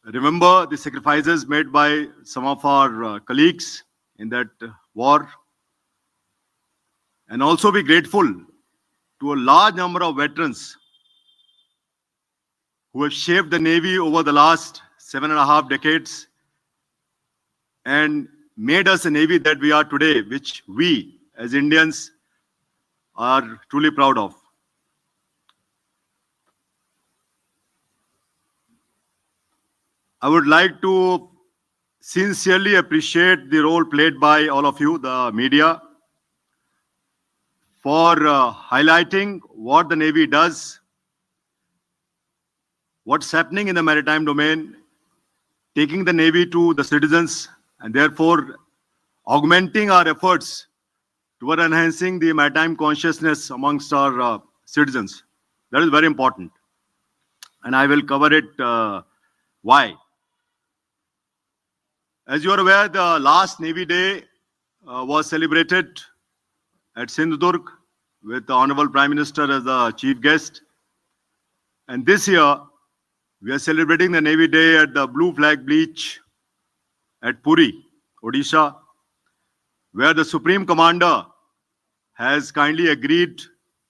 remember the sacrifices made by some of our colleagues in that war, and also be grateful to a large number of veterans who have shaped the Navy over the last 7.5 decades and made us a Navy that we are today, which we as Indians are truly proud of. I would like to sincerely appreciate the role played by all of you, the media, for highlighting what the Navy does, what's happening in the maritime domain, taking the Navy to the citizens, and therefore augmenting our efforts toward enhancing the maritime consciousness amongst our citizens. That is very important. And I will cover it why. As you are aware, the last Navy Day was celebrated at Sindhudurg with the Honorable Prime Minister as the chief guest. And this year, we are celebrating the Navy Day at the Blue Flag Beach at Puri, Odisha, where the Supreme Commander has kindly agreed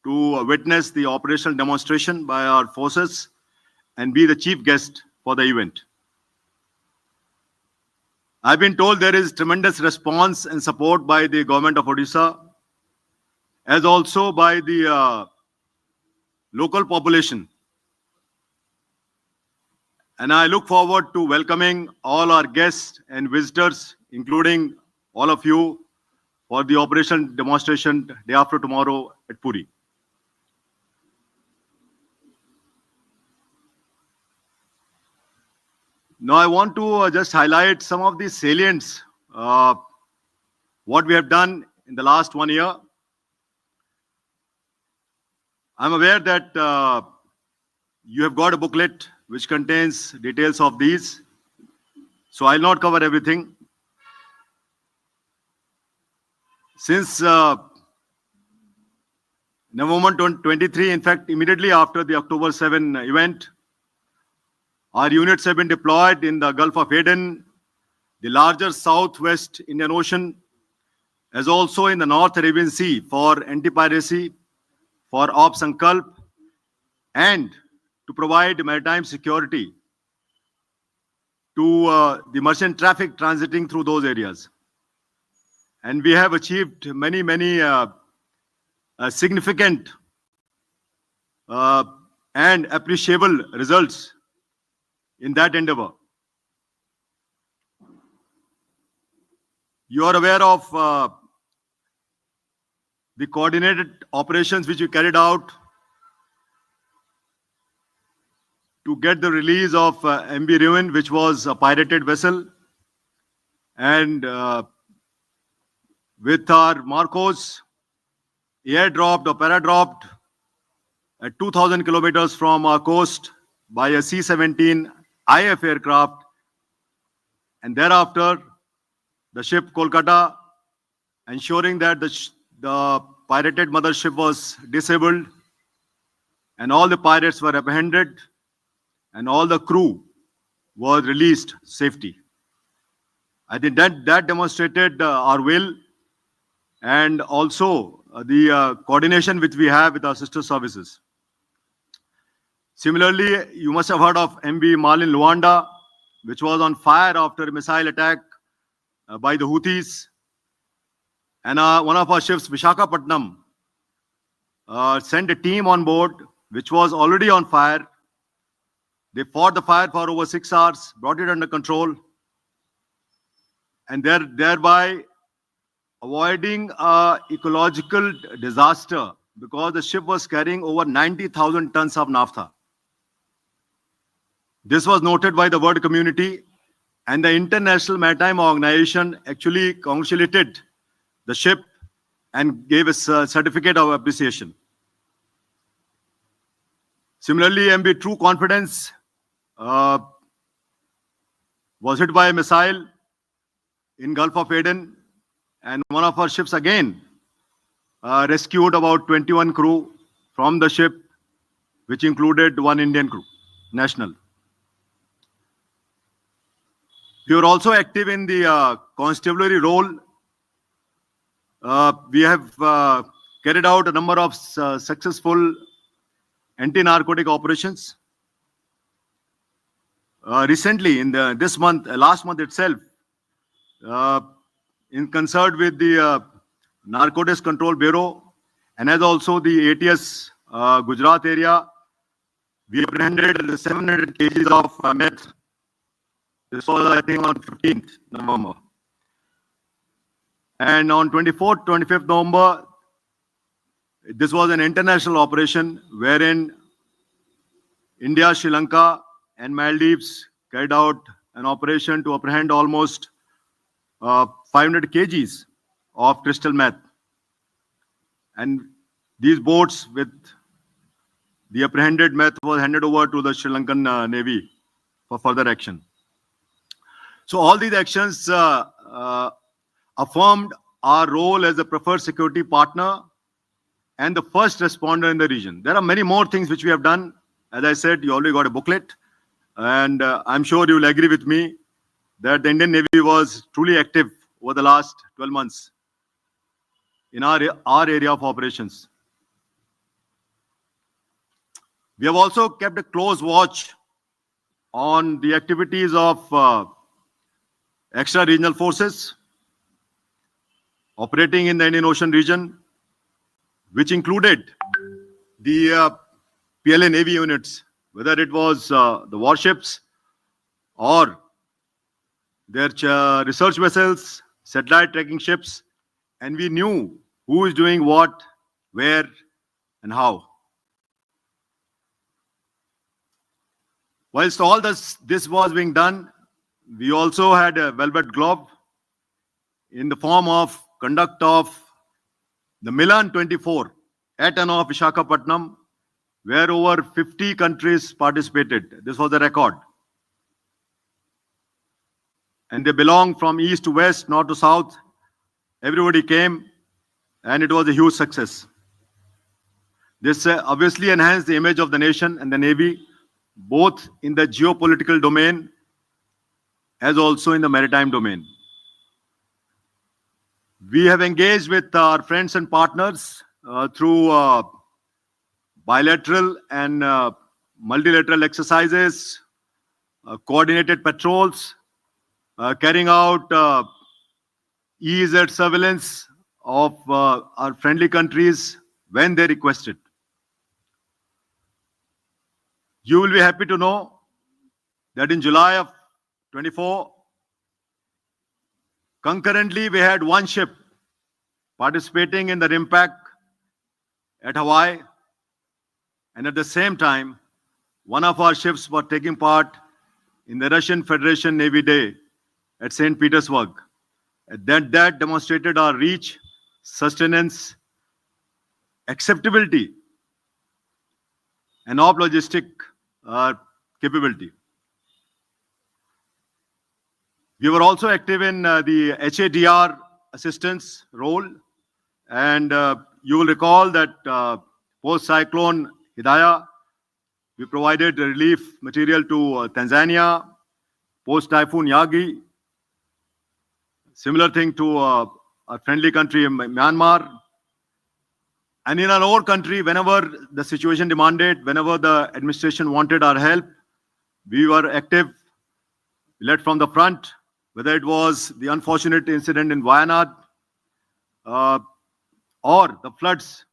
to witness the operational demonstration by our forces and be the chief guest for the event. I've been told there is tremendous response and support by the government of Odisha, as also by the local population. And I look forward to welcoming all our guests and visitors, including all of you, for the operation demonstration day after tomorrow at Puri. Now, I want to just highlight some of the salients, what we have done in the last 1 year. I'm aware that you have got a booklet which contains details of these, so I'll not cover everything. Since November 23, in fact, immediately after the October 7 event, our units have been deployed in the Gulf of Aden, the larger Southwest Indian Ocean, as also in the North Arabian Sea for anti-piracy, for Op Sankalp, and to provide maritime security to the merchant traffic transiting through those areas. And we have achieved many significant and appreciable results in that endeavor. You are aware of the coordinated operations which we carried out to get the release of MV Ruin, which was a pirated vessel, and with our Marcos airdropped or paradropped at 2,000 kilometers from our coast by a C-17 IF aircraft, and thereafter the ship Kolkata, ensuring that the pirated mothership was disabled and all the pirates were apprehended and all the crew was released safety. I think that demonstrated our will and also the coordination which we have with our sister services. Similarly, you must have heard of MV Malin Luanda, which was on fire after a missile attack by the Houthis. And one of our ships, Vishakhapatnam, sent a team on board, which was already on fire. They fought the fire for over 6 hours, brought it under control, and thereby avoiding ecological disaster because the ship was carrying over 90,000 tons of naphtha. This was noted by the world community, and the International Maritime Organization actually congratulated the ship and gave a certificate of appreciation. Similarly, MV True Confidence was hit by a missile in Gulf of Aden, and one of our ships again rescued about 21 crew from the ship, which included one Indian crew, national. We were also active in the constabulary role. We have carried out a number of successful anti-narcotic operations. Recently, in last month itself, in concert with the Narcotics Control Bureau and as also the ATS Gujarat area, we apprehended 700 kgs of meth. This was, I think, on 15th November. And on 24th, 25th November, this was an international operation wherein India, Sri Lanka, and Maldives carried out an operation to apprehend almost 500 kgs of crystal meth. And these boats with the apprehended meth was handed over to the Sri Lankan Navy for further action. So all these actions affirmed our role as a preferred security partner and the first responder in the region. There are many more things which we have done. As I said, you already got a booklet. And I'm sure you will agree with me that the Indian Navy was truly active over the last 12 months in our area of operations. We have also kept a close watch on the activities of extra-regional forces operating in the Indian Ocean region, which included the PLA Navy units, whether it was the warships or their research vessels, satellite tracking ships, and we knew who is doing what, where, and how. Whilst all this was being done, we also had a velvet glove in the form of conduct of the Milan 24 at and off Visakhapatnam, where over 50 countries participated. This was the record. And they belong from east to west, north to south. Everybody came, and it was a huge success. This obviously enhanced the image of the nation and the Navy, both in the geopolitical domain as also in the maritime domain. We have engaged with our friends and partners through bilateral and multilateral exercises, coordinated patrols, carrying out EEZ surveillance of our friendly countries when they request it. You will be happy to know that in July of 24, concurrently we had one ship participating in the RIMPAC at Hawaii, and at the same time, one of our ships was taking part in the Russian Federation Navy Day at St. Petersburg. That demonstrated our reach, sustenance, acceptability, and of logistic capability. We were also active in the HADR assistance role, and you will recall that post-cyclone Hidaya, we provided relief material to Tanzania, post-typhoon Yagi, similar thing to our friendly country, Myanmar. And in our own country, whenever the situation demanded, whenever the administration wanted our help, we were active, led from the front, whether it was the unfortunate incident in Wayanad or the floods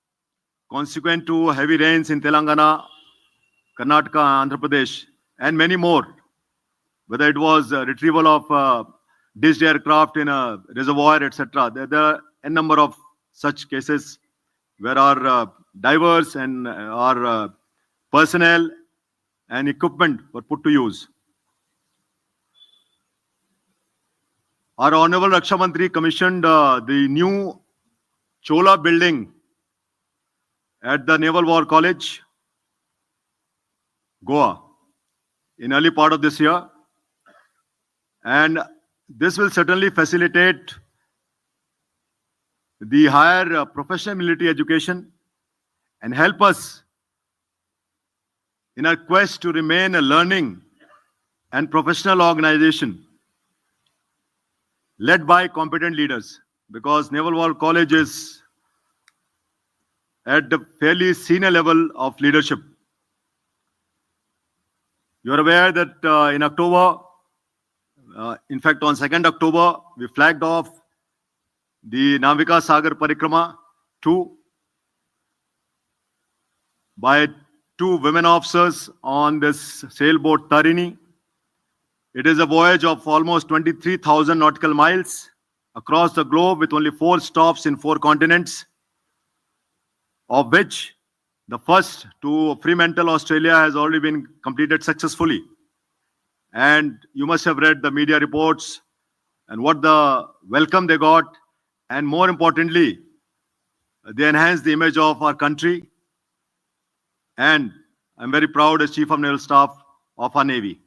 consequent to heavy rains in Telangana, Karnataka, Andhra Pradesh, and many more, whether it was retrieval of ditched aircraft in a reservoir, etc. There are a number of such cases where our divers and our personnel and equipment were put to use. Our Honorable Raksha Mantri commissioned the new Chola building at the Naval War College, Goa, in early part of this year. And this will certainly facilitate the higher professional military education and help us in our quest to remain a learning and professional organization led by competent leaders, because Naval War College is at the fairly senior level of leadership. You are aware that in October, in fact, on 2nd October, we flagged off the Navika Sagar Parikrama 2 by 2 women officers on this sailboat Tarini. It is a voyage of almost 23,000 nautical miles across the globe with only 4 stops in 4 continents, of which the first to Fremantle, Australia has already been completed successfully. And you must have read the media reports and what the welcome they got, and more importantly, they enhanced the image of our country. And I'm very proud as Chief of Naval Staff of our Navy.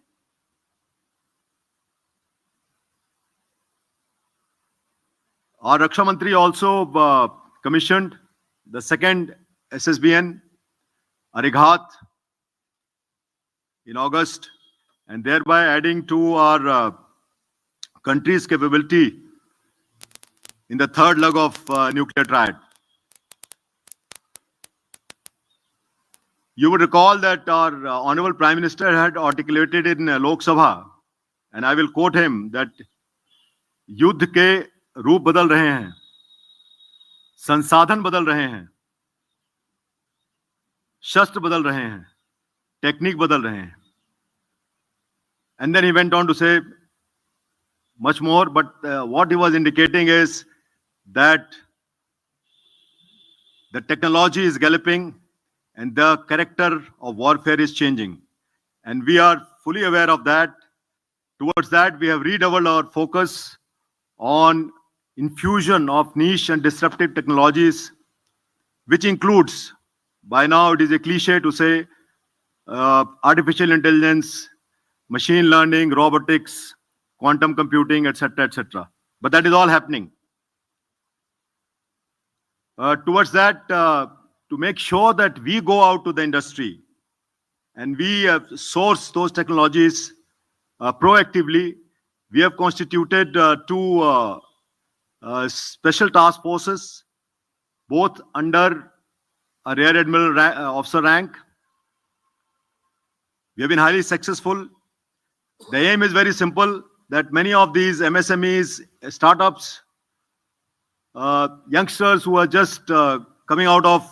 Our Raksha Mantri also commissioned the second SSBN, Arighat, in August, and thereby adding to our country's capability in the third leg of nuclear triad. You would recall that our Honorable Prime Minister had articulated in Lok Sabha, and I will quote him, that युद्ध के रूप बदल रहे हैं, संसाधन बदल रहे हैं, शस्त्र बदल रहे हैं, टेक्निक बदल रहे हैं. And then he went on to say much more, but what he was indicating is that the technology is galloping and the character of warfare is changing. And we are fully aware of that. Towards that, we have redoubled our focus on infusion of niche and disruptive technologies, which includes, by now it is a cliche to say, artificial intelligence, machine learning, robotics, quantum computing, etc., etc. But that is all happening. Towards that, to make sure that we go out to the industry and we source those technologies proactively, we have constituted 2 special task forces, both under a Rear Admiral officer rank. We have been highly successful. The aim is very simple, that many of these MSMEs, startups, youngsters who are just coming out of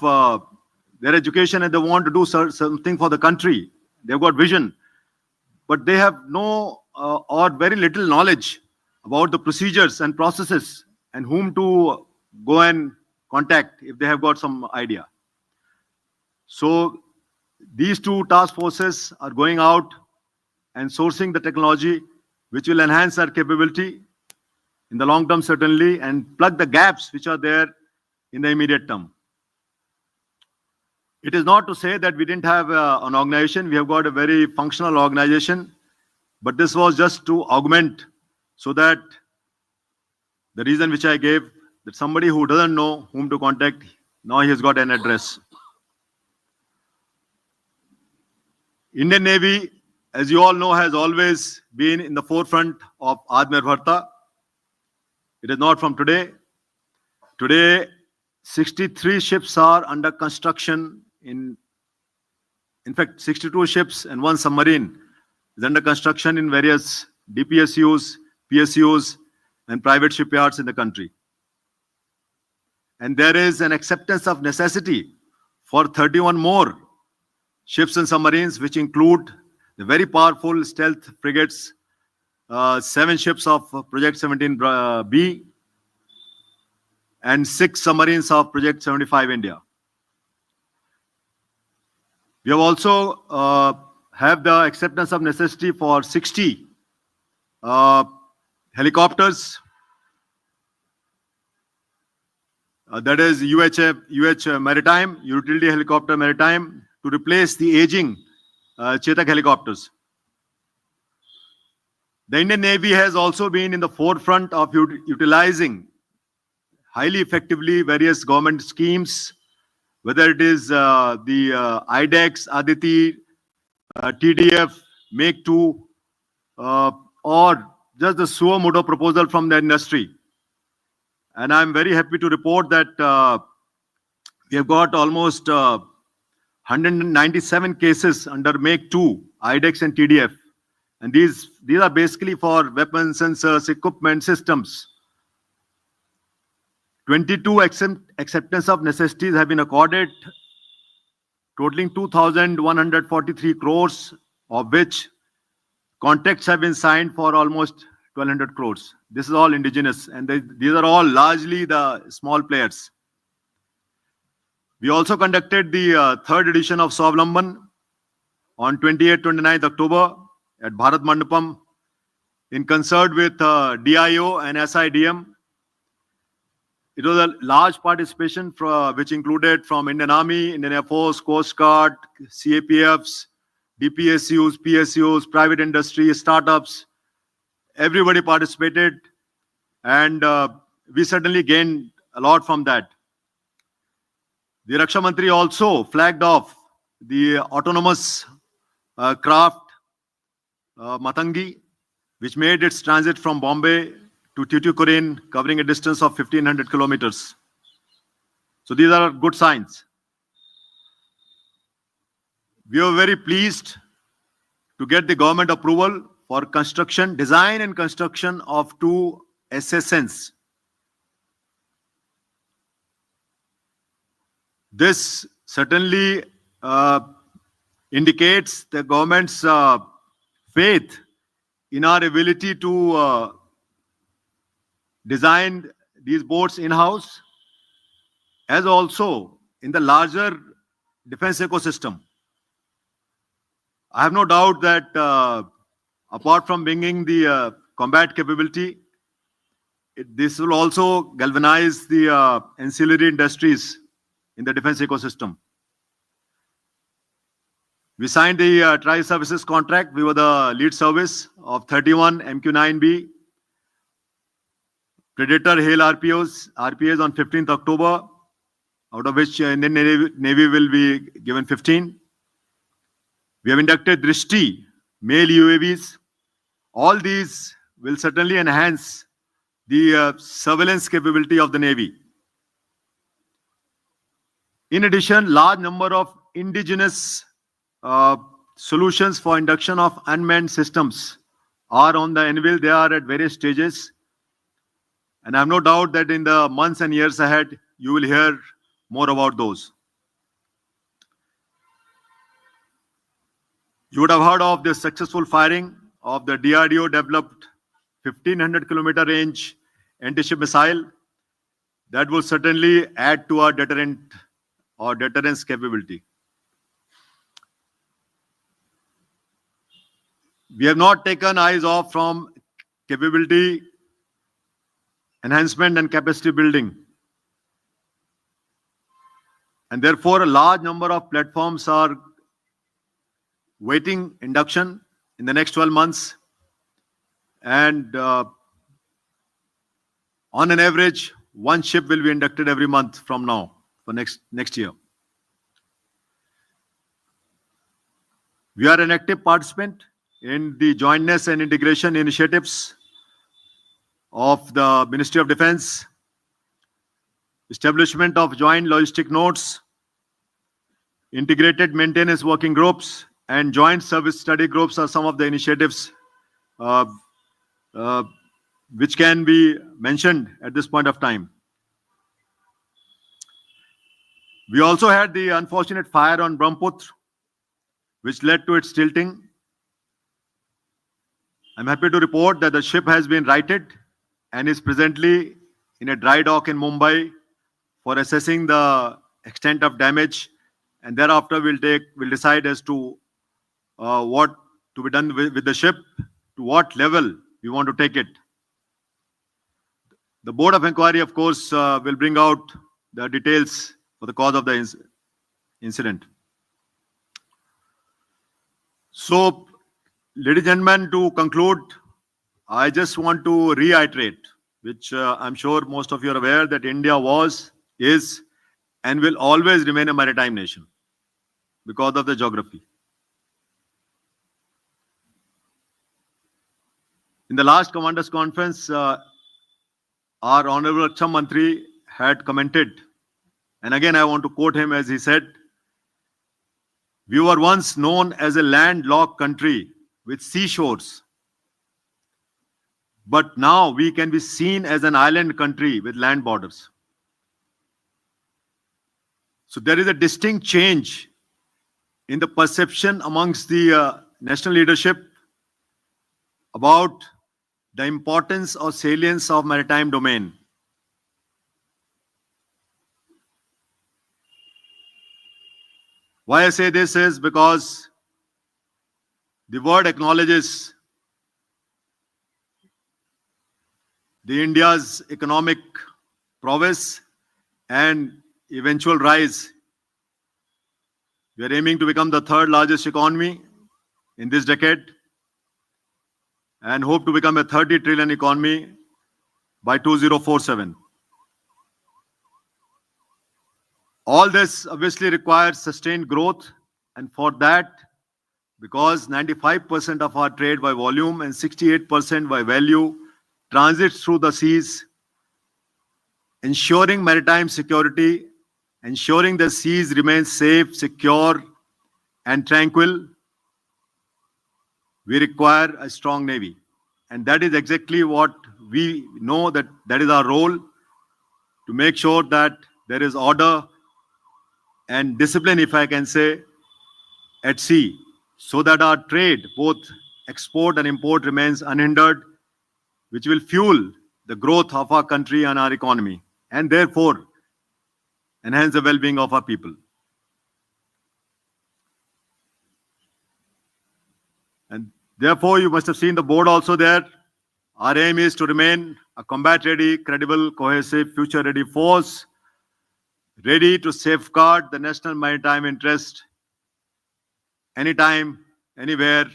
their education and they want to do something for the country, they've got vision, but they have no or very little knowledge about the procedures and processes and whom to go and contact if they have got some idea. So these 2 task forces are going out and sourcing the technology which will enhance our capability in the long term, certainly, and plug the gaps which are there in the immediate term. It is not to say that we didn't have an organization. We have got a very functional organization, but this was just to augment, so that the reason which I gave, that somebody who doesn't know whom to contact, now he has got an address. Indian Navy, as you all know, has always been in the forefront of Atmanirbharta. It is not from today. Today, 63 ships are under construction. In fact, 62 ships and 1 submarine is under construction in various DPSUs, PSUs, and private shipyards in the country. And there is an acceptance of necessity for 31 more ships and submarines, which include the very powerful stealth frigates, 7 ships of Project 17B, and 6 submarines of Project 75 India. We have also have the acceptance of necessity for 60 helicopters, that is UH Maritime, Utility Helicopter Maritime, to replace the aging Chetak helicopters. The Indian Navy has also been in the forefront of utilizing highly effectively various government schemes, whether it is the IDEX, Aditi, TDF, Make 2, or just the suo moto proposal from the industry. And I'm very happy to report that we have got almost 197 cases under Make 2, IDEX and TDF. And these are basically for weapons, sensors, equipment, systems. 22 acceptance of necessities have been accorded, totaling 2,143 crores, of which contracts have been signed for almost 1,200 crores. This is all indigenous, and these are all largely the small players. We also conducted the third edition of Swavlamban on 28-29 October at Bharat Mandapam in concert with DIO and SIDM. It was a large participation which included from Indian Army, Indian Air Force, Coast Guard, CAPFs, DPSUs, PSUs, private industry, startups. Everybody participated, and we certainly gained a lot from that. The Raksha Mantri also flagged off the autonomous craft Matangi, which made its transit from Bombay to Tuticorin, covering a distance of 1,500 kilometers. So these are good signs. We were very pleased to get the government approval for construction, design and construction of 2 SSNs. This certainly indicates the government's faith in our ability to design these boats in-house, as also in the larger defense ecosystem. I have no doubt that apart from bringing the combat capability, this will also galvanize the ancillary industries in the defense ecosystem. We signed the Tri-Services contract. We were the lead service of 31 MQ-9B Predator Hail RPAs on 15th October, out of which Indian Navy will be given 15. We have inducted Drishti male UAVs. All these will certainly enhance the surveillance capability of the Navy. In addition, large number of indigenous solutions for induction of unmanned systems are on the anvil. They are at various stages. And I have no doubt that in the months and years ahead, you will hear more about those. You would have heard of the successful firing of the DRDO developed 1,500 kilometer range anti-ship missile. That will certainly add to our deterrence capability. We have not taken eyes off from capability enhancement and capacity building. And therefore, a large number of platforms are waiting induction in the next 12 months. And on an average, 1 ship will be inducted every month from now for next year. We are an active participant in the jointness and integration initiatives of the Ministry of Defense, establishment of joint logistic nodes, integrated maintenance working groups, and joint service study groups are some of the initiatives which can be mentioned at this point of time. We also had the unfortunate fire on Brahmaputra, which led to its tilting. I'm happy to report that the ship has been righted and is presently in a dry dock in Mumbai for assessing the extent of damage, and thereafter we'll decide as to what to be done with the ship, to what level we want to take it. The Board of Inquiry, of course, will bring out the details for the cause of the incident. So, ladies and gentlemen, to conclude, I just want to reiterate, which I'm sure most of you are aware, that India was, is, and will always remain a maritime nation because of the geography. In the last Commanders Conference, our Honorable Raksha Mantri had commented, and again I want to quote him as he said, "We were once known as a landlocked country with seashores, but now we can be seen as an island country with land borders." So there is a distinct change in the perception amongst the national leadership about the importance or salience of maritime domain. Why I say this is because the world acknowledges the India's economic prowess and eventual rise. We are aiming to become the third largest economy in this decade and hope to become a 30 trillion economy by 2047. All this obviously requires sustained growth, and for that, because 95% of our trade by volume and 68% by value transits through the seas, ensuring maritime security, ensuring the seas remain safe, secure, and tranquil, we require a strong navy. And that is exactly what we know, that is our role, to make sure that there is order and discipline, if I can say, at sea, so that our trade, both export and import, remains unhindered, which will fuel the growth of our country and our economy, and therefore enhance the well-being of our people. And therefore, you must have seen the board also there. Our aim is to remain a combat-ready, credible, cohesive, future-ready force, ready to safeguard the national maritime interest anytime, anywhere,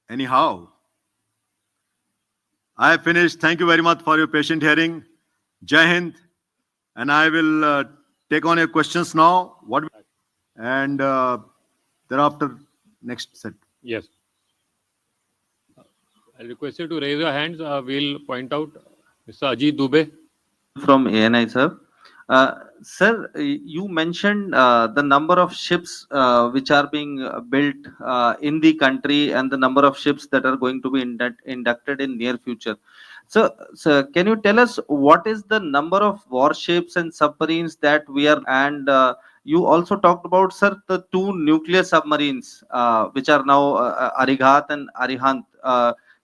anyhow. I have finished. Thank you very much for your patient hearing. Jai Hind. And I will take on your questions now. And thereafter, next set. Yes. I request you to raise your hands. We'll point out Mr. Ajit Dubey. From ANI, sir. Sir, you mentioned the number of ships which are being built in the country and the number of ships that are going to be inducted in near future. So, can you tell us what is the number of warships and submarines that we are? And you also talked about, sir, the two nuclear submarines which are now Arighat and Arihant.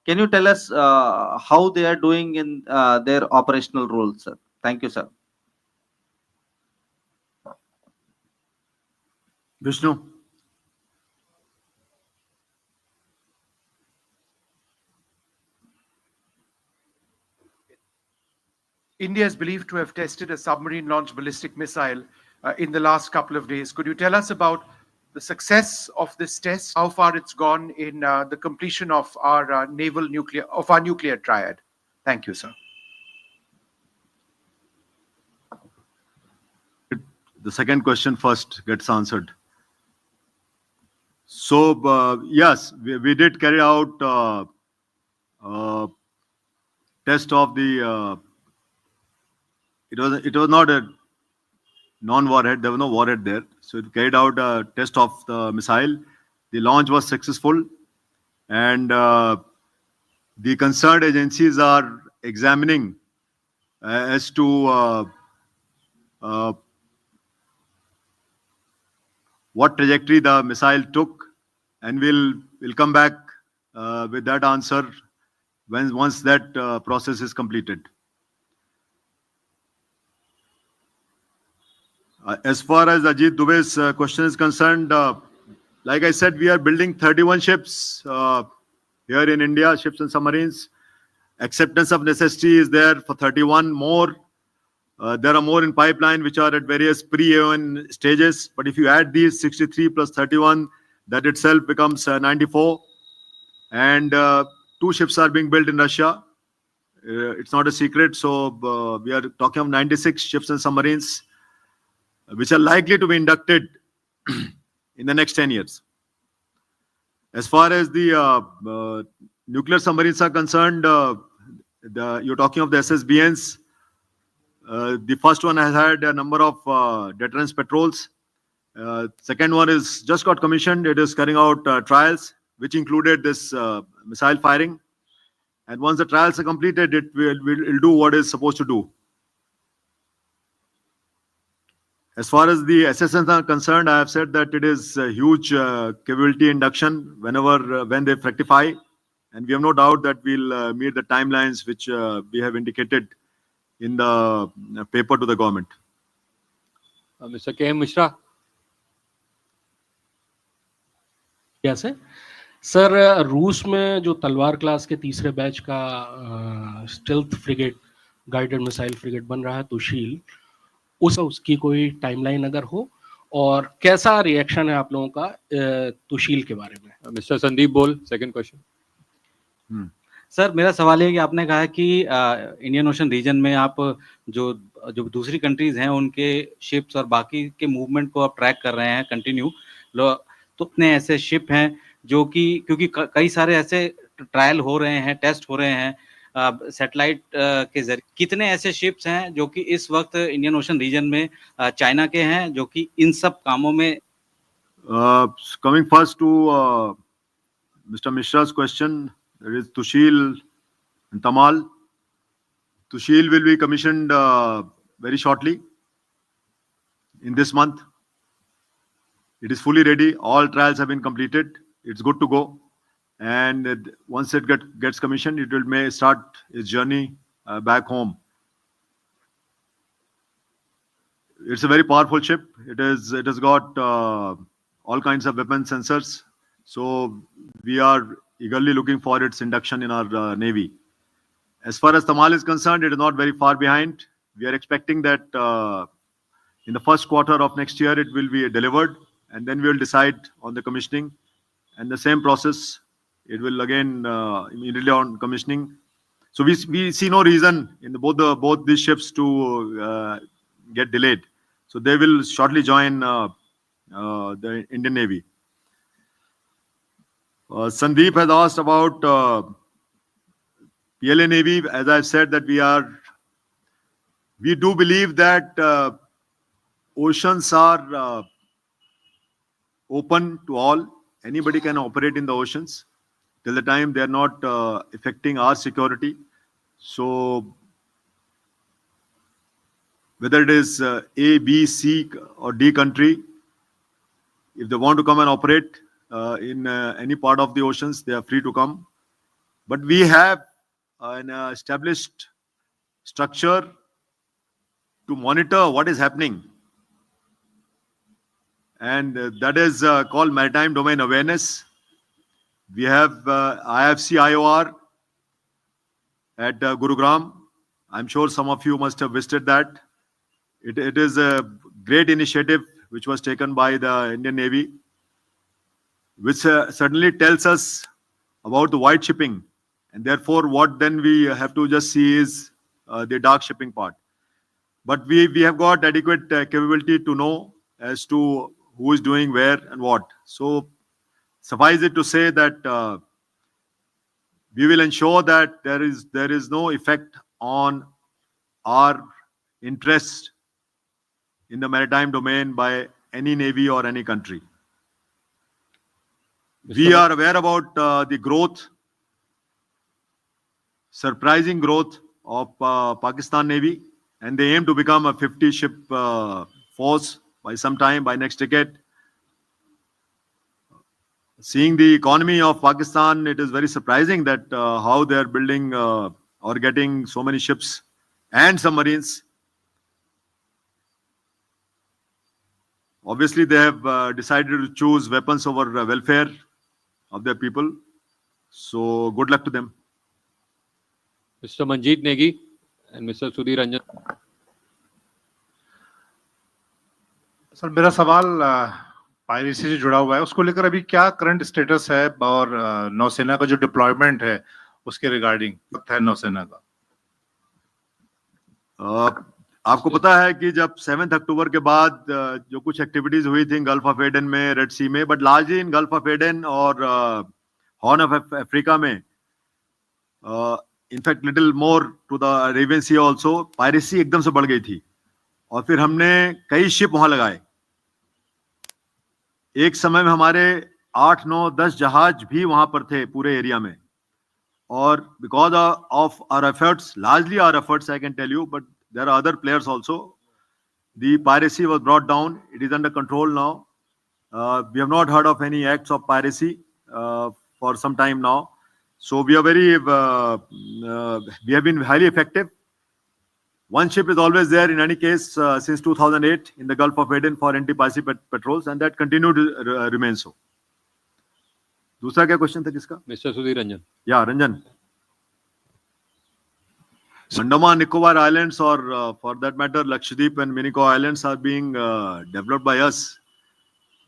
Can you tell us how they are doing in their operational roles, sir? Thank you, sir. Vishnu. India is believed to have tested a submarine-launched ballistic missile in the last couple of days. Could you tell us about the success of this test, how far it's gone in the completion of our nuclear triad? Thank you, sir. The second question first gets answered. So yes, we did carry out test of the. It was not a non-warhead. There was no warhead there. So it carried out a test of the missile. The launch was successful, and the concerned agencies are examining as to what trajectory the missile took, and we'll come back with that answer once that process is completed. As far as Ajit Dubey's question is concerned, like I said, we are building 31 ships here in India, ships and submarines. Acceptance of necessity is there for 31 more. There are more in pipeline which are at various pre-AON stages. But if you add these 63 plus 31, that itself becomes 94. And 2 ships are being built in Russia. It's not a secret. So we are talking of 96 ships and submarines which are likely to be inducted in the next 10 years. As far as the nuclear submarines are concerned, you're talking of the SSBNs. The first one has had a number of deterrence patrols. Second one is just got commissioned. It is carrying out trials, which included this missile firing. And once the trials are completed, it will do what it's supposed to do. As far as the SSNs are concerned, I have said that it is a huge capability induction when they fructify, and we have no doubt that we'll meet the timelines which we have indicated in the paper to the government. Mr. K.M. Mishra. Yes, sir रूस में जो तलवार class के तीसरे batch का stealth frigate guided missile frigate बन रहा है तुशील, उसकी कोई टाइमलाइन अगर हो, और कैसा रिएक्शन है आप लोगों का तुशील के बारे में? Mr. Sandeep Bol, second question. Sir मेरा सवाल है कि आपने कहा कि इंडियन ओशन रीजन में आप जो दूसरी कंट्रीज हैं उनके शिप्स और बाकी के मूवमेंट को आप ट्रैक कर रहे हैं कंटिन्यू, तो कितने ऐसे शिप हैं जो कि, क्योंकि कई सारे ऐसे ट्रायल हो रहे हैं, टेस्ट हो रहे हैं सैटेलाइट के जरिए, कितने ऐसे शिप्स हैं जो कि इस वक्त इंडियन ओशन रीजन में चाइना के हैं जो कि इन सब कामों में? Coming first to Mr. Mishra's question, there is Tushil and Tamal. Tushil will be commissioned very shortly in this month. It is fully ready. All trials have been completed. It's good to go. And once it gets commissioned, it may start its journey back home. It's a very powerful ship. It has got all kinds of weapon sensors. So we are eagerly looking for its induction in our Navy. As far as Tamal is concerned, it is not very far behind. We are expecting that in the first quarter of next year, it will be delivered, and then we will decide on the commissioning. And the same process, it will again immediately on commissioning. So we see no reason in both these ships to get delayed. So they will shortly join the Indian Navy. Sandeep has asked about PLA Navy. As I've said, that we do believe that oceans are open to all. Anybody can operate in the oceans till the time they are not affecting our security. So whether it is A, B, C or D country, if they want to come and operate in any part of the oceans, they are free to come. But we have an established structure to monitor what is happening. And that is called Maritime Domain Awareness. We have IFC IOR at Gurugram. I'm sure some of you must have visited that. It is a great initiative which was taken by the Indian Navy, which certainly tells us about the white shipping. And therefore, what then we have to just see is the dark shipping part. But we have got adequate capability to know as to who is doing where and what. So suffice it to say that we will ensure that there is no effect on our interest in the maritime domain by any navy or any country. We are aware about the growth, surprising growth of Pakistan Navy, and they aim to become a 50-ship force by some time, by next decade. Seeing the economy of Pakistan, it is very surprising that how they are building or getting so many ships and submarines. Obviously, they have decided to choose weapons over welfare of their people. So good luck to them. Mr. Manjeet Negi and Mr. Sudhir Ranjan. Sir मेरा सवाल piracy से जुड़ा हुआ है, उसको लेकर अभी क्या करंट स्टेटस है और नौसेना का जो डिप्लॉयमेंट है उसके रिगार्डिंग है नौसेना का? आपको पता है कि जब 7 अक्टूबर के बाद जो कुछ एक्टिविटीज हुई थी गल्फ ऑफ एडन में, रेड सी में, but largely in gulf of Aden और हॉर्न ऑफ अफ्रीका में In fact, little more to the Arabian Sea also. Piracy एकदम से बढ़ गई थी और फिर हमने कई शिप वहां लगाए. एक समय में हमारे 8, 9, 10 जहाज भी वहां पर थे पूरे एरिया में. और because of our efforts, largely our efforts, I can tell you, but there are other players also. The piracy was brought down. It is under control now. We have not heard of any acts of piracy for some time now. So we are we have been highly effective. One ship is always there in any case since 2008 in the Gulf of Aden for anti-piracy patrols, and that continued to remain so. दूसरा क्या question था किसका? Mr. Sudhir Ranjan. Yeah, Ranjan. Andaman Nicobar Islands, or for that matter, Lakshadweep and Minico Islands, are being developed by us.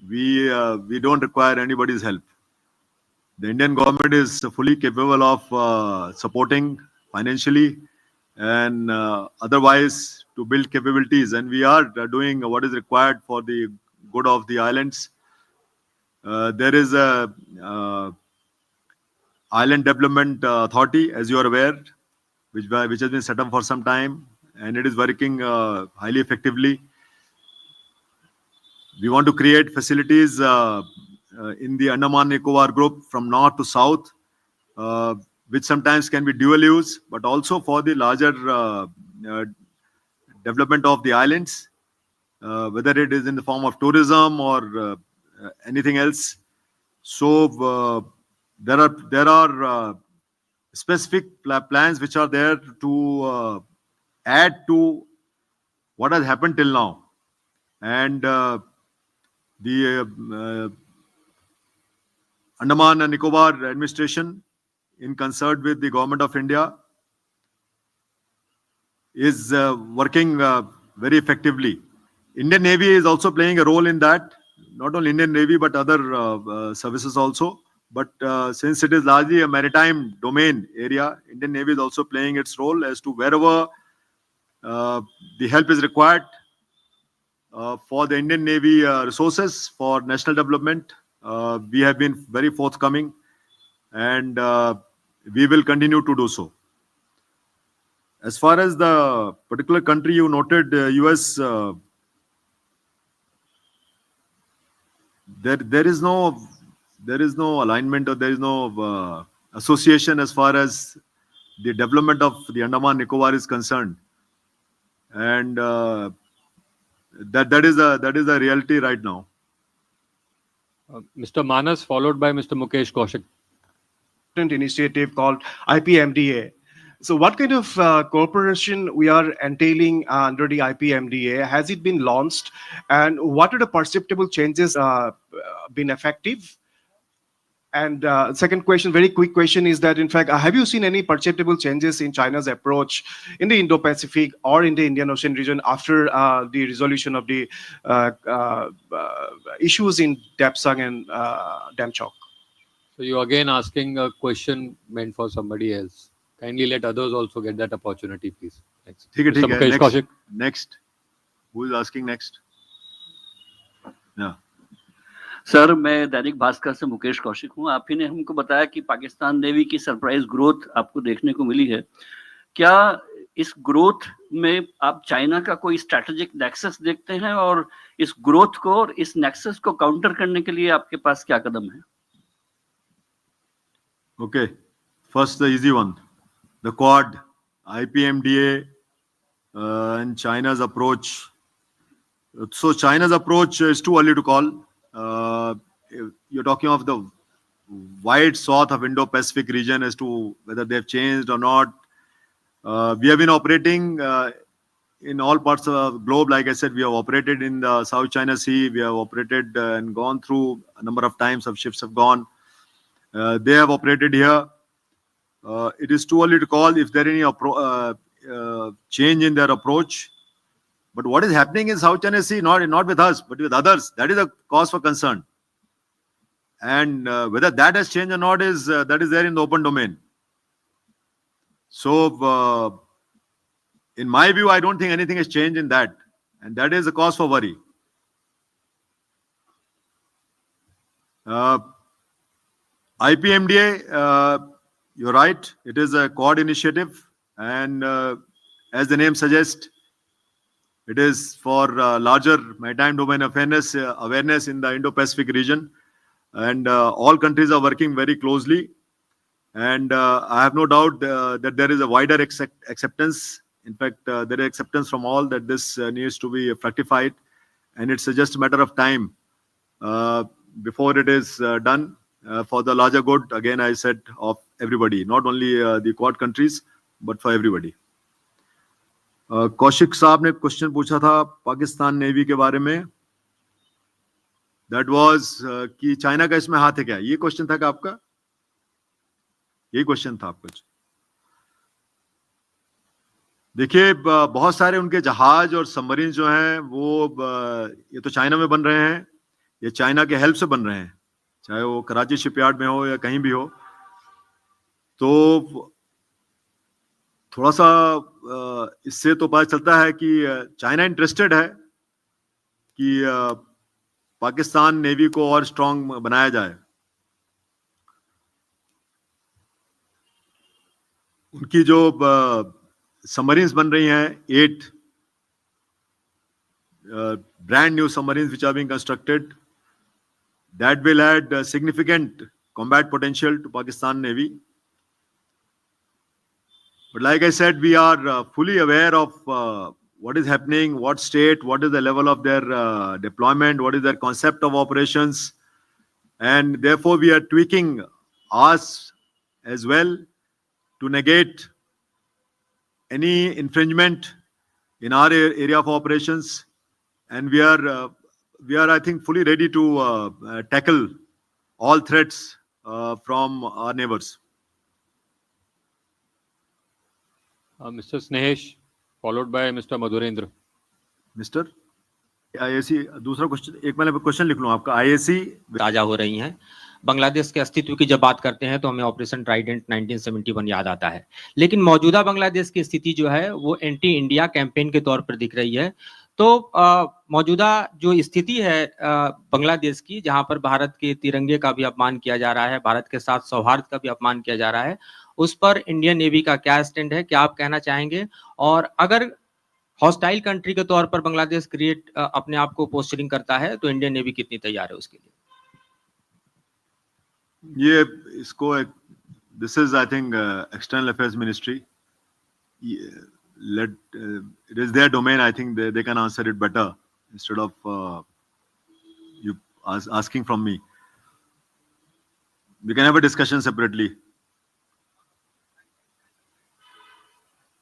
We don't require anybody's help. The Indian government is fully capable of supporting financially and otherwise to build capabilities, and we are doing what is required for the good of the islands. There is a Island Development Authority, as you are aware, which has been set up for some time, and it is working highly effectively. We want to create facilities in the Andaman Nicobar group from north to south, which sometimes can be dual use, but also for the larger development of the islands, whether it is in the form of tourism or anything else. So there are specific plans which are there to add to what has happened till now, and the Andaman and Nicobar administration, in concert with the Government of India, is working very effectively. Indian Navy is also playing a role in that. Not only Indian Navy, but other services also. But since it is largely a maritime domain area, Indian Navy is also playing its role as to wherever the help is required for the Indian Navy resources for national development. We have been very forthcoming, and we will continue to do so. As far as the particular country you noted, US, there is no alignment, or there is no association as far as the development of the Andaman Nicobar is concerned, and that is a reality right now. Mr. Manas, followed by Mr. Mukesh Kaushik. Initiative called IPMDA. So what kind of cooperation we are entailing under the IPMDA? Has it been launched? And what are the perceptible changes been effective? And second question, very quick question, is that in fact, have you seen any perceptible changes in China's approach in the Indo-Pacific or in the Indian Ocean region after the resolution of the issues in Dapsang and Damchok? So you again asking a question meant for somebody else. Kindly let others also get that opportunity, please. Thanks. ठीक है, Mr. ठीक है. Mukesh Kaushik. Next. Who is asking next? Yeah. Sir, मैं दैनिक भास्कर से मुकेश कौशिक हूं. आप ही ने हमको बताया कि पाकिस्तान नेवी की सरप्राइज ग्रोथ आपको देखने को मिली है. क्या इस ग्रोथ में आप चाइना का कोई स्ट्रैटेजिक नेक्सस देखते हैं, और इस ग्रोथ को और इस नेक्सस को काउंटर करने के लिए आपके पास क्या कदम है? Okay. First, the easy one. The Quad, IPMDA, and China's approach. So China's approach is too early to call. You're talking of the wide swath of Indo-Pacific region as to whether they've changed or not. We have been operating in all parts of the globe. Like I said, we have operated in the South China Sea. We have operated and gone through a number of times. Of ships have gone. They have operated here. It is too early to call if there is any change in their approach. But what is happening in South China Sea, not with us, but with others, that is a cause for concern. And whether that has changed or not is that is there in the open domain. So, in my view, I don't think anything has changed in that, and that is a cause for worry. IPMDA, you're right. It is a Quad initiative, and as the name suggests, it is for larger maritime domain awareness in the Indo-Pacific region, and all countries are working very closely. And I have no doubt that there is a wider acceptance. In fact, there is acceptance from all that this needs to be fructified, and it's just a matter of time before it is done for the larger good. Again, I said, of everybody, not only the Quad countries, but for everybody. Kaushik साहब ने question पूछा था Pakistan navy के बारे में. That was कि China का इसमें हाथ है क्या, ये क्वेश्चन था क्या आपका? यही क्वेश्चन था आपका? देखिए, बहुत सारे उनके जहाज और सबमरीन जो हैं वो ये तो चाइना में बन रहे हैं, ये चाइना के हेल्प से बन रहे हैं, चाहे वो कराची शिपयार्ड में हो या कहीं भी हो. तो थोड़ा सा इससे तो पता चलता है कि चाइना इंटरेस्टेड है कि पाकिस्तान नेवी को और स्ट्रांग बनाया जाए. उनकी जो सबमरीन्स बन रही हैं, 8 brand new submarines which are being constructed, that will add significant combat potential to Pakistan Navy. But like I said, we are fully aware of what is happening, what state, what is the level of their deployment, what is their concept of operations, and therefore we are tweaking ours as well to negate any infringement in our area of operations. And we are, I think, fully ready to tackle all threats from our neighbors. Mr. Snehesh, followed by Mr. Madhurendra. Mr. IAC, दूसरा question, एक मैंने question लिख लूं आपका. IAC ताजा हो रही हैं. बांग्लादेश के अस्तित्व की जब बात करते हैं तो हमें ऑपरेशन ट्राइडेंट 1971 याद आता है, लेकिन मौजूदा बांग्लादेश की स्थिति जो है वो एंटी इंडिया कैंपेन के तौर पर दिख रही है. तो मौजूदा जो स्थिति है बांग्लादेश की, जहां पर भारत के तिरंगे का भी अपमान किया जा रहा है, भारत के साथ सौहार्द का भी अपमान किया जा रहा है, उस पर इंडियन नेवी का क्या स्टैंड है, क्या आप कहना चाहेंगे? और अगर हॉस्टाइल कंट्री के तौर पर बांग्लादेश क्रिएट अपने आप को पोस्टरिंग करता है तो इंडियन नेवी कितनी तैयार है उसके लिए? ये इसको this is I think external affairs ministry, let it is their domain. I think they can answer it better instead of you asking from me. We can have a discussion separately.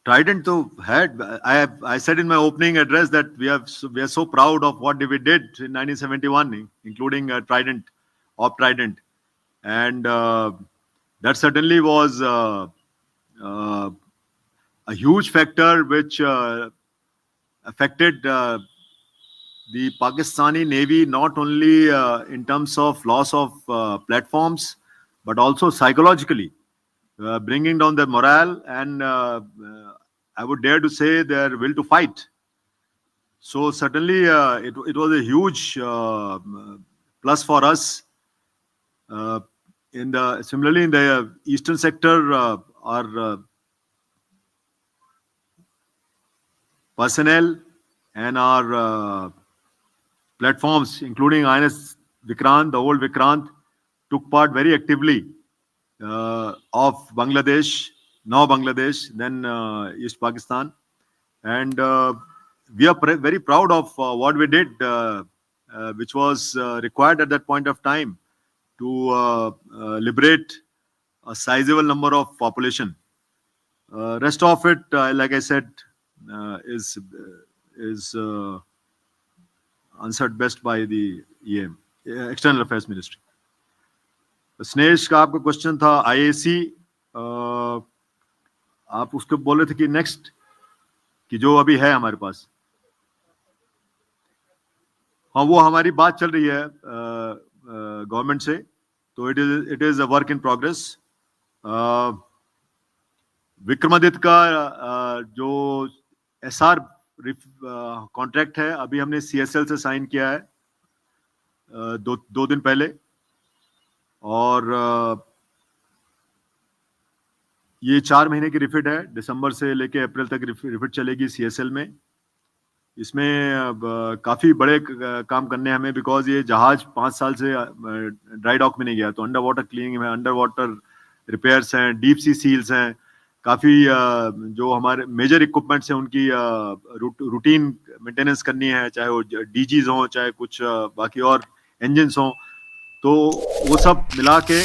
Trident to had I said in my opening address that we are so proud of what we did in 1971, including Trident, and that certainly was a huge factor which affected the Pakistani Navy, not only in terms of loss of platforms, but also psychologically, bringing down their morale and I would dare to say their will to fight. So certainly it was a huge plus for us. Similarly in the eastern sector, our personnel and our platforms, including INS Vikrant, the old Vikrant, took part very actively of Bangladesh, now Bangladesh, then East Pakistan. And we are very proud of what we did, which was required at that point of time to liberate a sizable number of population. Rest of it, like I said, is answered best by the EM, External Affairs Ministry. स्नेश का आपका question था IAC, आप उसको बोल रहे थे कि next कि जो अभी है हमारे पास, हाँ वो हमारी बात चल रही है गवर्नमेंट से, तो it is a work in progress. Vikramaditya का जो SR कॉन्ट्रैक्ट है, अभी हमने CSL से साइन किया है दो दिन पहले, और ये 4 महीने की रिफिट है, दिसंबर से लेके अप्रैल तक रिफिट चलेगी सीएसएल में। इसमें अब काफी बड़े काम करने हैं हमें, बिकॉज ये जहाज 5 साल से ड्राई डॉक में नहीं गया, तो अंडर वाटर क्लीनिंग है, अंडर वाटर रिपेयर्स हैं, डीप सी सील्स हैं, काफी जो हमारे मेजर इक्विपमेंट्स हैं उनकी रूटीन मेंटेनेंस करनी है, चाहे वो डीजीज हों, चाहे कुछ बाकी और इंजन्स हों, तो वो सब मिला के